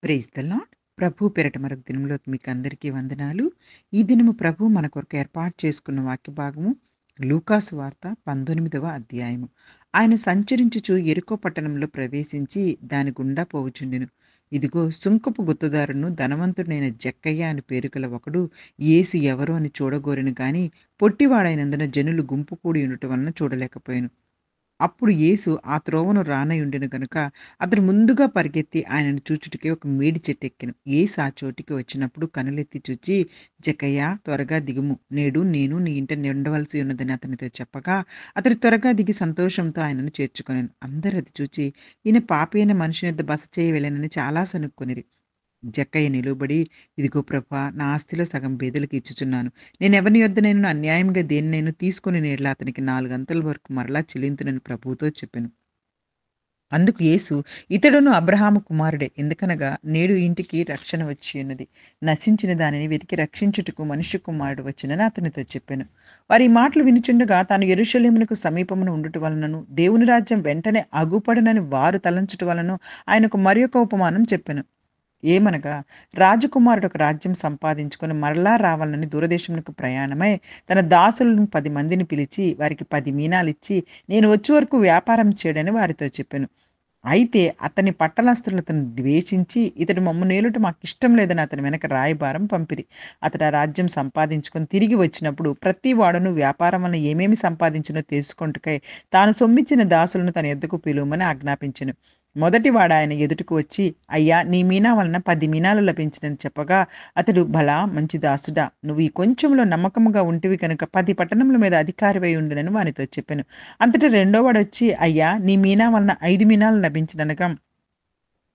Praise the lord. ప్రభు పేరట మరొక దినంలోకి మీకందరికీ వందనాలు. ఈ దినము ప్రభు మన కొరకు ఏర్పాటు చేసుకున్న వాక్య భాగము లూకాసు వార్త 19వ అధ్యాయము. ఆయన సంచరించుచు యెరికో పట్టణంలో ప్రవేశించి దాని గుండా పోవుచుండెను. ఇదిగో సుంకపు గుత్తదారును ధనవంతుడైన జక్కయ్య అని పేరు గల ఒకడు యేసు ఎవరో అని చూడగోరెను గాని పొట్టివాడైనందున జనులు గుంపు కూడి ఉండటం వలన చూడలేకపోయాను. అప్పుడు యేసు ఆ త్రోవను రానయుండెను గనుక అతడు ముందుగా పరిగెత్తి ఆయనను చూచుటకే ఒక మేడి చెట్టెక్కెను. యేసు ఆ చోటికి వచ్చినప్పుడు కనులెత్తి చూచి, జక్కయ్యా, త్వరగా దిగుము, నేడు నేను నీ ఇంట ఉండవలసి ఉన్నదని అతనితో చెప్పగా అతడు త్వరగా దిగి సంతోషంతో ఆయనను చేర్చుకొనెను. అందరూ అది చూచి ఈయన పాపి అయిన మనుషుని యొద్ద బస చేయ వెళ్ళెనని చాలా సణుక్కొనిరి. జక్కయ్య నిలువబడి, ఇదిగో ప్రభా, నా ఆస్తిలో సగం బీదలకు ఇచ్చుచున్నాను. నేనెవని యొద్దనైనను అన్యాయంగా దేనినైనా తీసుకొని యెడల అతనికి నాలుగంతల వరకు మరలా చెల్లింతునని ప్రభువుతో చెప్పెను. అందుకు యేసు, ఇతడును అబ్రహాము కుమారుడే. ఎందుకనగా నేడు ఇంటికి రక్షణ వచ్చి ఉన్నది. నశించిన దానిని వెతికి రక్షించుటకు మనుష్య కుమారుడు వచ్చెనని అతనితో చెప్పెను. వారి ఈ మాటలు వినుచుండగా తాను యెరూషలేమునకు సమీపమున ఉండుట వలనను దేవుని రాజ్యం వెంటనే అగుపడునని వారు తలంచుట వలన ఆయనకు మరియొక ఉపమానం చెప్పెను. ఏమనగా, రాజకుమారుడు ఒక రాజ్యం సంపాదించుకొని మరలా రావాలని దూరదేశమునకు ప్రయాణమై తన దాసులను 10 మందిని పిలిచి వారికి 10 మీనాలిచ్చి నేను వచ్చే వరకు వ్యాపారం చేయడని వారితో చెప్పెను. అయితే అతని పట్టణస్థులు అతన్ని ద్వేషించి ఇతడు మమ్మునేలుట మాకిష్టం లేదని అతని వెనక రాయబారం పంపిరి. అతడు ఆ రాజ్యం సంపాదించుకొని తిరిగి వచ్చినప్పుడు ప్రతి వాడును వ్యాపారం వలన ఏమేమి సంపాదించినో తెలుసుకొనుటకై తాను సొమ్మిచ్చిన దాసులను తన యొద్దకు పిలువమని ఆజ్ఞాపించెను. మొదటి వాడు ఆయన ఎదుటకు వచ్చి, అయ్యా, నీ మీనా వలన 10 మీనాలు లభించినని చెప్పగా అతడు, భలా మంచి దాసుడా, నువ్వు ఈ కొంచెంలో నమ్మకముగా ఉంటివి కనుక 10 పట్టణముల మీద అధికారివై ఉండునని వానితో చెప్పెను. అంతటా రెండోవాడొచ్చి, అయ్యా, నీ మీనా వలన 5 మీనాలు లభించిననగా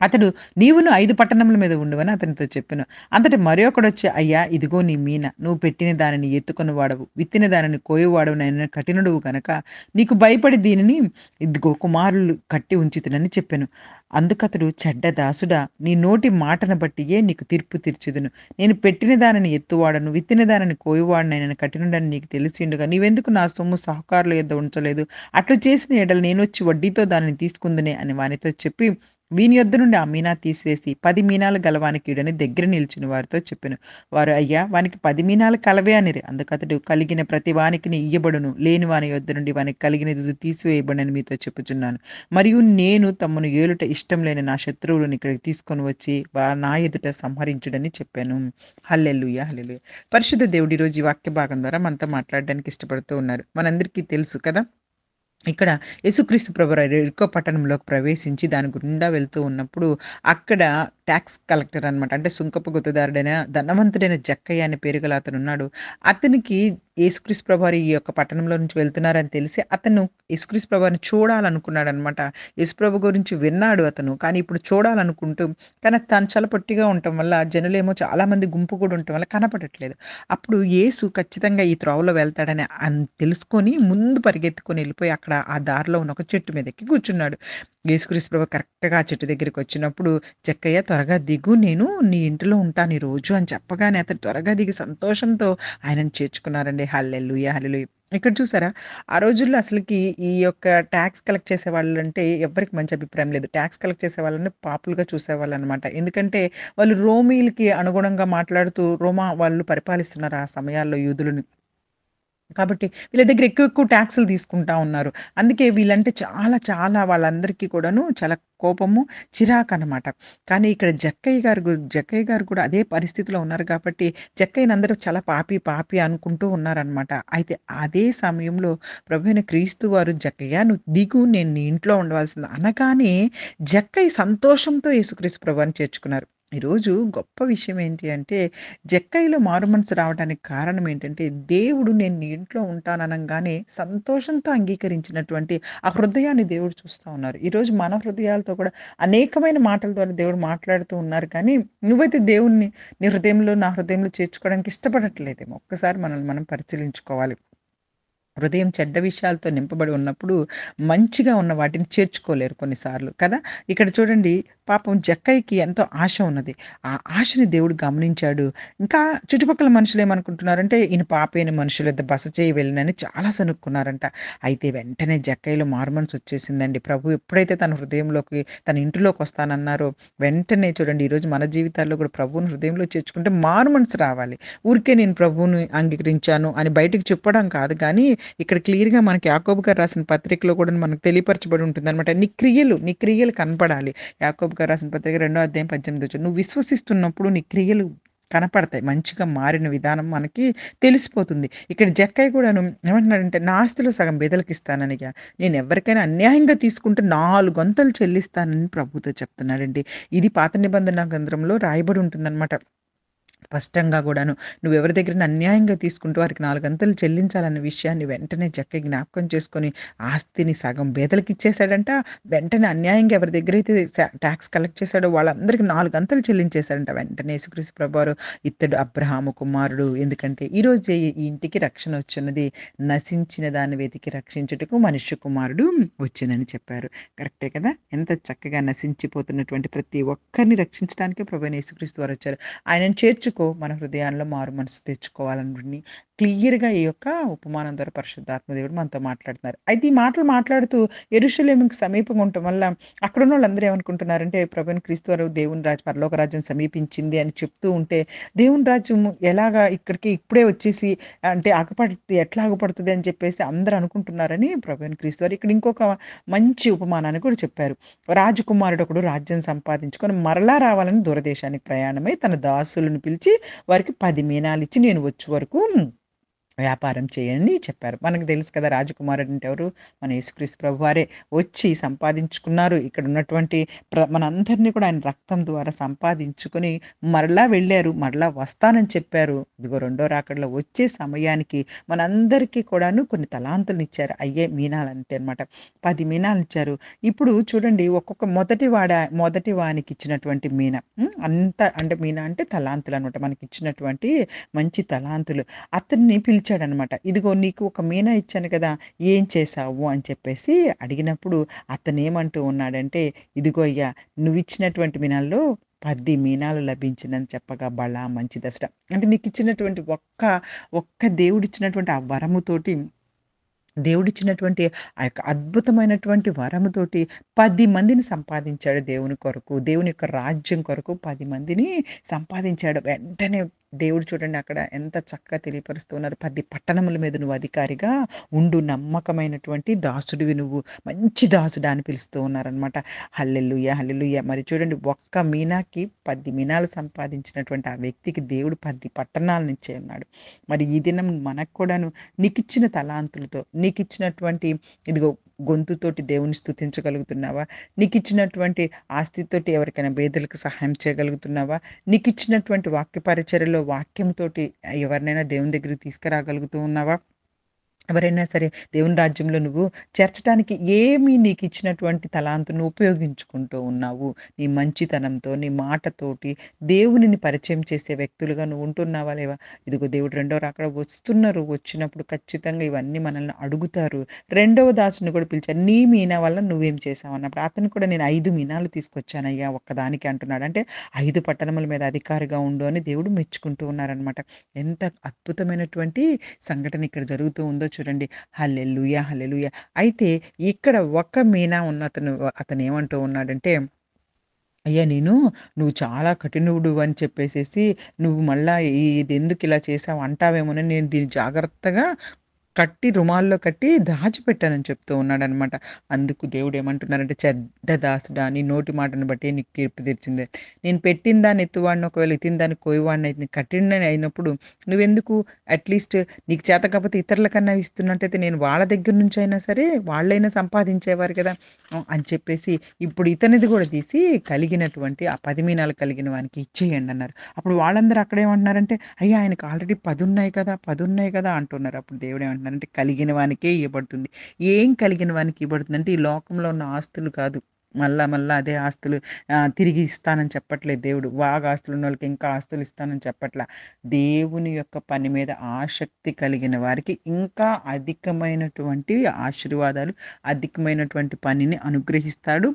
అతడు, నీవును 5 పట్టణముల మీద ఉండువని అతనితో చెప్పెను. అంతట మరొకడొచ్చి, అయ్యా, ఇదిగో నీ మీన, నువ్వు పెట్టిన దానిని ఎత్తుకొని వాడవు, విత్తిన దానిని కోయువాడవునైన కఠినుడవు గనక నీకు భయపడి దీనిని ఇదిగో కుమారులు కట్టి ఉంచితినని చెప్పెను. అందుకతడు, చెడ్డ దాసుడా, నీ నోటి మాటను బట్టియే నీకు తీర్పు తీర్చుదును. నేను పెట్టిన దానిని ఎత్తువాడను, విత్తిన దానిని కోయువాడనైన కఠినుడని నీకు తెలిసిండగా నీవెందుకు నా సొమ్ము సాహుకారుల యొద్ద ఉంచలేదు? అట్లు చేసిన ఎడల నేనొచ్చి వడ్డీతో దానిని తీసుకుందునే అని వానితో చెప్పి వీని యొద్ద నుండి ఆ మీనా తీసివేసి 10 మీనాలు గలవానికి ఈడని దగ్గర నిలిచిన వారితో చెప్పెను. వారు, అయ్యా, వానికి 10 మీనాలు కలవే అనిరి. అందుకతడు, కలిగిన ప్రతి వానికిని ఇయ్యబడును, లేని వాని యొద్ద నుండి వానికి కలిగినది తీసివేయబడని మీతో చెప్పుచున్నాను. మరియు నేను తమను ఏలుట ఇష్టం లేని నా శత్రువులను ఇక్కడికి తీసుకొని వచ్చి నా ఎదుట సంహరించుడని చెప్పాను. హల్లెలూయా, హల్లెలూయా. పరిశుద్ధ దేవుడు ఈరోజు ఈ వాక్య భాగం ద్వారా మనతో మాట్లాడడానికి ఇష్టపడుతూ ఉన్నారు. మనందరికీ తెలుసు కదా, ఇక్కడ యేసుక్రీస్తు ప్రభువారు యెరికో పట్టణంలోకి ప్రవేశించి దాని గుండా వెళ్తూ ఉన్నప్పుడు అక్కడ టాక్స్ కలెక్టర్ అనమాట. అంటే సుంకపు గుత్తదారుడైన ధనవంతుడైన జక్కయ్య అనే పేరు గల అతనున్నాడు. అతనికి యేసుక్రీస్తు ప్రభువారు ఈ యొక్క పట్టణంలో నుంచి వెళ్తున్నారని తెలిసి అతను యేసుక్రీస్తు ప్రభువారిని చూడాలనుకున్నాడనమాట. యేసుప్రభు గురించి విన్నాడు అతను. కానీ ఇప్పుడు చూడాలనుకుంటూ కానీ తను చాలా పొట్టిగా ఉండటం వల్ల జనులేమో చాలామంది గుంపు కూడా ఉండటం వల్ల కనపడట్లేదు. అప్పుడు యేసు ఖచ్చితంగా ఈ త్రోవలో వెళ్తాడని తెలుసుకొని ముందు పరిగెత్తుకొని వెళ్ళిపోయి అక్కడ ఆ దారిలో ఉన్న ఒక చెట్టు మీదెక్కి కూర్చున్నాడు. యేసుక్రీస్తు ప్రభు కరెక్ట్‌గా ఆ చెట్టు దగ్గరికొచ్చినప్పుడు, "జక్కయ్య, త్వరగా దిగు, నేను నీ ఇంటిలో ఉంటాను ఈరోజు" అని చెప్పగానే అతడు త్వరగా దిగి సంతోషంతో ఆయనను చేర్చుకున్నారండి. హల్లెలూయా! హల్లెలూయా! ఇక్కడ చూసారా? ఆ రోజుల్లో అసలకి ఈ యొక్క టాక్స్ కలెక్ట్ చేసేవాళ్ళంటే ఎవ్వరికి మంచి అభిప్రాయం లేదు. టాక్స్ కలెక్ట్ చేసేవాళ్ళని పాపులుగా చూసేవాళ్ళనమాట. ఎందుకంటే వాళ్ళు రోమీలకి అనుగుణంగా మాట్లాడుతూ వాళ్ళు పరిపాలిస్తున్నారు ఆ సమయాల్లో యూదులని. కాబట్టి వీళ్ళ దగ్గర ఎక్కువ ఎక్కువ టాక్స్‌లు తీసుకుంటా ఉన్నారు. అందుకే వీళ్ళంటే చాలా చాలా వాళ్ళందరికీ కూడాను చాలా కోపము, చిరాకనమాట. కానీ ఇక్కడ జక్కయ్య గారు కూడా అదే పరిస్థితిలో ఉన్నారు కాబట్టి జక్కయ్యని అందరూ చాలా పాపి, పాపి అనుకుంటూ ఉన్నారనమాట. అయితే అదే సమయంలో ప్రభువైన క్రీస్తు వారు, "జక్కయ్య, నువ్వు దిగు, నేను నీ ఇంట్లో ఉండవలసింది" అనగానే జక్కయ్య సంతోషంతో యేసుక్రీస్తు ప్రభువారిని చేర్చుకున్నారు. ఈరోజు గొప్ప విషయం ఏంటి అంటే, జక్కయ్యలో మారుమనసు రావడానికి కారణం ఏంటంటే, దేవుడు నేను నీ ఇంట్లో ఉంటాననంగానే సంతోషంతో అంగీకరించినటువంటి ఆ హృదయాన్ని దేవుడు చూస్తా ఉన్నారు. ఈరోజు మన హృదయాలతో కూడా అనేకమైన మాటల ద్వారా దేవుడు మాట్లాడుతూ ఉన్నారు కానీ, నువ్వైతే దేవుడిని నీ హృదయంలో, నా హృదయంలో చేర్చుకోవడానికి ఇష్టపడట్లేదేమో. ఒక్కసారి మనల్ని మనం పరిశీలించుకోవాలి. హృదయం చెడ్డ విషయాలతో నింపబడి ఉన్నప్పుడు, మంచిగా ఉన్న వాటిని చేర్చుకోలేరు కొన్నిసార్లు కదా! ఇక్కడ చూడండి పాపం జక్కయ్యకి ఎంతో ఆశ ఉన్నది. ఆ ఆశని దేవుడు గమనించాడు. ఇంకా చుట్టుపక్కల మనుషులేమనుకుంటున్నారంటే, ఈయన పాపైన మనుషులతో బస చేయి వెళ్ళినని చాలా సనుక్కున్నారంట. అయితే వెంటనే జక్కయ్యలో మారుమనసొచ్చేసిందండి. ప్రభు ఎప్పుడైతే తన హృదయంలోకి, తన ఇంటిలోకొస్తానన్నారో, వెంటనే చూడండి ఈరోజు మన జీవితాల్లో కూడా ప్రభువుని హృదయంలో చేర్చుకుంటే మారుమనసు రావాలి. ఊరికే నేను ప్రభువుని అంగీకరించాను అని బయటికి చెప్పడం కాదు కానీ, ఇక్కడ క్లియర్‌గా మనకి యాకోబు గారు రాసిన పత్రికలో కూడా మనకు తెలియపరచబడి ఉంటుందనమాట. నీ క్రియలు కనపడాలి. యాకోబు గారు రాసిన పత్రిక 2 అధ్యాయం 18 వచనం. నువ్వు విశ్వసిస్తున్నప్పుడు నీ క్రియలు కనపడతాయి. మంచిగా మారిన విధానం మనకి తెలిసిపోతుంది. ఇక్కడ జక్కయ్య కూడాను ఏమంటున్నాడంటే, నా ఆస్తిలో సగం బీదలకిస్తాననిగా. నేను ఎవరికైనా అన్యాయంగా తీసుకుంటే 4 వంతులు చెల్లిస్తానని ప్రభువుతో చెప్తున్నాడండి. ఇది పాత నిబంధన గ్రంథంలో రాయబడి ఉంటుందనమాట. స్పష్టంగా గూడాను. నువ్వెవరి దగ్గరైనా అన్యాయంగా తీసుకుంటూ వారికి నాలుగంతలు చెల్లించాలన్న విషయాన్ని వెంటనే జక్కయ్య జ్ఞాపకం చేసుకొని, ఆస్తిని సగం బేదలకిచ్చేసాడంట. వెంటనే అన్యాయంగా ఎవరి దగ్గరైతే టాక్స్ కలెక్ట్ చేశాడో వాళ్ళందరికి నాలుగంతలు చెల్లించేశాడంట. వెంటనే యేసుక్రీస్తు ప్రభువారు ఇత్తడు అబ్రహాము కుమారుడు. ఎందుకంటే ఈరోజే ఈ ఇంటికి రక్షణొచ్చున్నది. నశించిన దాన్ని వెతికి రక్షించుటకు మనుష్య కుమారుడు వచ్చెనని చెప్పారు. కరెక్టే కదా! ఎంత చక్కగా నశించిపోతున్నటువంటి ప్రతి ఒక్కరిని రక్షించడానికే ప్రభువైన యేసుక్రీస్తు వారొచ్చారు. ఆయనను చేర్చుకో, మన హృదయాల్లో మారు మనసు తెచ్చుకోవాలని క్లియర్‌గా ఈ యొక్క ఉపమానం ద్వారా పరిశుద్ధాత్మ దేవుడు మనతో మాట్లాడుతున్నారు. అయితే ఈ మాటలు మాట్లాడుతూ యెరూషలేముకి సమీపంగా ఉండటం వల్ల అక్కడున్నోళ్ళందరూ ఏమనుకుంటున్నారంటే ప్రభువైన క్రీస్తు వారు దేవుని పరలోక రాజ్యం సమీపించింది అని చెప్తూ ఉంటే, దేవుని రాజ్యం ఎలాగా ఇక్కడికి ఇప్పుడే వచ్చేసి అంటే ఎట్లా ఆగపడుతది అని చెప్పేసి అందరూ అనుకుంటున్నారని ప్రభువైన క్రీస్తు వారు ఇక్కడ ఇంకొక మంచి ఉపమానాన్ని కూడా చెప్పారు. రాజకుమారుడొకడు రాజ్యం సంపాదించుకొని మరలా రావాలని దూరదేశానికి ప్రయాణమై తన దాసులను పిలిచి వారికి 10 మీనాలిచ్చి నేను వచ్చే వరకు వ్యాపారం చేయని చెప్పారు. మనకు తెలుసు కదా! రాజకుమారుడు అంటే ఎవరు? మన యేసుక్రీస్తు ప్రభువారే. వచ్చి సంపాదించుకున్నారు. ఇక్కడ ఉన్నటువంటి మనందరిని కూడా ఆయన రక్తం ద్వారా సంపాదించుకొని మరలా వెళ్లారు. మరలా వస్తానని చెప్పారు. ఇదిగో రెండో రాకడలో వచ్చే సమయానికి మనందరికీ కూడాను కొన్ని తలాంతులనిచ్చారు. అయ్యే మీనాలంటే అన్నమాట. 10 మీనాలిచ్చారు. ఇప్పుడు చూడండి ఒక్కొక్క మొదటి వానికిచ్చినటువంటి మీన. అంత అంటే మీన అంటే తలాంతులనమాట. మనకిచ్చినటువంటి మంచి తలాంతులు. అతన్ని పిలిచాడనమాట. "ఇదిగో నీకు ఒక మీనా ఇచ్చాను కదా! ఏం చేశావు?" అని చెప్పేసి అడిగినప్పుడు అతనేమంటూ ఉన్నాడంటే, "ఇదిగో అయ్యా! నువ్విచ్చినటువంటి మీనాల్లో 10 మీనాలు లభించిందని చెప్పగా బలా మంచిదసట." అంటే నీకిచ్చినటువంటి ఒక్క దేవుడిచ్చినటువంటి ఆ వరముతోటి దేవుడిచ్చినటువంటి ఆ యొక్క అద్భుతమైనటువంటి వరముతోటి 10 మందిని సంపాదించాడు దేవుని కొరకు. దేవుని యొక్క రాజ్యం కొరకు 10 మందిని సంపాదించాడు. వెంటనే దేవుడు చూడండి అక్కడ ఎంత చక్కగా తెలియపరుస్తూ ఉన్నారు. 10 పట్టణముల మీద నువ్వు అధికారిగా ఉండు. నమ్మకమైనటువంటి దాసుడివి నువ్వు. మంచి దాసుడా అని పిలుస్తూ ఉన్నారనమాట. హల్లెలూయా! హల్లెలూయా! మరి చూడండి ఒక్క మీనాకి 10 మీనాలు సంపాదించినటువంటి ఆ వ్యక్తికి దేవుడు 10 పట్టణాలనిచ్చే ఉన్నాడు. మరి ఈ దినం మనకు కూడాను నీకిచ్చిన తలాంతులతో, నీకిచ్చినటువంటి ఇదిగో గొంతుతోటి దేవుని స్తుతించగలుగుతున్నావా? నీకిచ్చినటువంటి ఆస్తితోటి ఎవరికైనా పేదలకు సహాయం చేయగలుగుతున్నావా? నీకిచ్చినటువంటి వాక్య పరిచర్యలో వాక్యంతోటి ఎవరినైనా దేవుని దగ్గరికి తీసుకురాగలుగుతూ ఉన్నావా? ఎవరైనా సరే దేవుని రాజ్యంలో నువ్వు చేర్చటానికి ఏమి నీకిచ్చినటువంటి తలాంతును ఉపయోగించుకుంటూ ఉన్నావు. నీ మంచితనంతో, నీ మాటతోటి దేవునిని పరిచయం చేసే వ్యక్తులుగా నువ్వు ఉంటున్నావా లేవా? ఇదిగో దేవుడు రెండో రాకడ వస్తున్నారు. వచ్చినప్పుడు ఖచ్చితంగా ఇవన్నీ మనల్ని అడుగుతారు. రెండవ దాసుడిని కూడా పిలిచారు. నీ మీనా వల్ల నువ్వేం చేసావు అన్నప్పుడు అతను కూడా నేను 5 మీనాలు తీసుకొచ్చానయ్యా ఒక్కదానికి అంటున్నాడు. అంటే 5 పట్టణముల మీద అధికారిగా ఉండు అని దేవుడు మెచ్చుకుంటూ ఉన్నారనమాట. ఎంత అద్భుతమైనటువంటి సంఘటన ఇక్కడ జరుగుతూ ఉందో చూడండి. హల్లెలూయా! హల్లెలూయా! అయితే ఇక్కడ ఒక మీనా అతనేమంటూ ఉన్నాడంటే, "అయ్యా! నువ్వు చాలా కఠినుడు అని చెప్పేసేసి నువ్వు మళ్ళా ఇదెందుకిలా చేసావు అంటావేమోనని నేను దీన్ని జాగ్రత్తగా కట్టి రుమాల్లో కట్టి దాచిపెట్టానని చెప్తూ ఉన్నాడనమాట. అందుకు దేవుడేమంటున్నారంటే, "చెడ్డ దాసుడా! నీ నోటి మాటను బట్టే నీకు తీర్పు తీర్చింది. నేను పెట్టిన దాన్ని ఎత్తువాడిని ఒకవేళ ఎత్తిన దాన్ని కోయువాడిని అయితే కఠినుడని అయినప్పుడు నువ్వెందుకు అట్‌లీస్ట్ నీకు చేత కాకపోతే ఇతరులకన్నా ఇస్తున్నట్టయితే నేను వాళ్ళ దగ్గర నుంచైనా సరే వాళ్ళైనా సంపాదించేవారు కదా!" అని చెప్పేసి ఇప్పుడు ఇతనిది కూడా తీసి కలిగినటువంటి ఆ 10 మీనాలు కలిగిన వానికి ఇచ్చేయండి అన్నారు. అప్పుడు వాళ్ళందరూ అక్కడేమంటున్నారంటే, అయ్యా! ఆయనకు ఆల్రెడీ 10 ఉన్నాయి కదా! 10 ఉన్నాయి కదా! అంటున్నారు. అప్పుడు దేవుడేమంటున్నారంటే కలిగిన వానికే ఇయ్యబడుతుంది. ఏం కలిగిన వానికి ఇవ్వబడుతుందంటే ఈ లోకంలో ఉన్న ఆస్తులు కాదు. మళ్ళా అదే ఆస్తులు తిరిగి ఇస్తానని చెప్పట్లేదు దేవుడు. బాగా ఆస్తులున్నోళ్ళకి ఇంకా ఆస్తులు ఇస్తానని చెప్పట్లా. దేవుని యొక్క పని మీద ఆసక్తి కలిగిన వారికి ఇంకా అధికమైనటువంటి ఆశీర్వాదాలు, అధికమైనటువంటి పనిని అనుగ్రహిస్తాడు.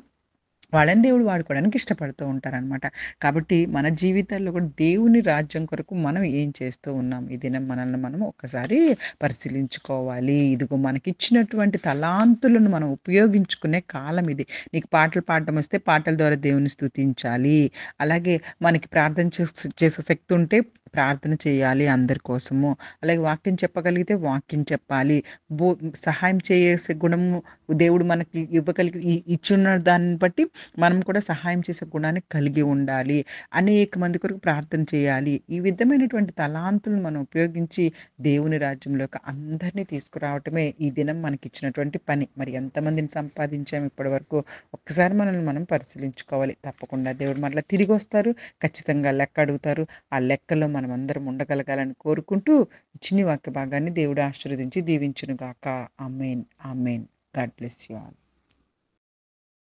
వాళ్ళని దేవుడు వాడుకోవడానికి ఇష్టపడుతూ ఉంటారనమాట. కాబట్టి మన జీవితాల్లో కూడా దేవుని రాజ్యం కొరకు మనం ఏం చేస్తూ ఉన్నాం? ఈ దినం మనల్ని మనం ఒక్కసారి పరిశీలించుకోవాలి. ఇదిగో మనకిచ్చినటువంటి తలాంతులను మనం ఉపయోగించుకునే కాలం ఇది. నీకు పాటలు పాడడం వస్తే పాటల ద్వారా దేవుని స్తుతించాలి. అలాగే మనకి ప్రార్థన చేసే శక్తి ఉంటే ప్రార్థన చేయాలి అందరి కోసము. అలాగే వాక్యం చెప్పగలిగితే వాక్యం చెప్పాలి. బో సహాయం చేసే గుణము దేవుడు మనకి ఇచ్చున్న దాన్ని బట్టి మనం కూడా సహాయం చేసే గుణాన్ని కలిగి ఉండాలి. అనేక మంది కొరకు ప్రార్థన చేయాలి. ఈ విధమైనటువంటి తలాంతులను మనం ఉపయోగించి దేవుని రాజ్యంలోకి అందరిని తీసుకురావటమే ఈ దినం మనకిచ్చినటువంటి పని. మరి ఎంతమందిని సంపాదించాము ఇప్పటివరకు? ఒక్కసారి మనల్ని మనం పరిశీలించుకోవాలి. తప్పకుండా దేవుడు మరలా తిరిగొస్తారు. ఖచ్చితంగా లెక్క అడుగుతారు. ఆ లెక్కలో మనమందరం ఉండగలగాలని కోరుకుంటూ ఇచ్చిన ఈ వాక్య భాగాన్ని దేవుడు ఆశీర్వదించి దీవించును గాక. Amen. Amen. God bless you all.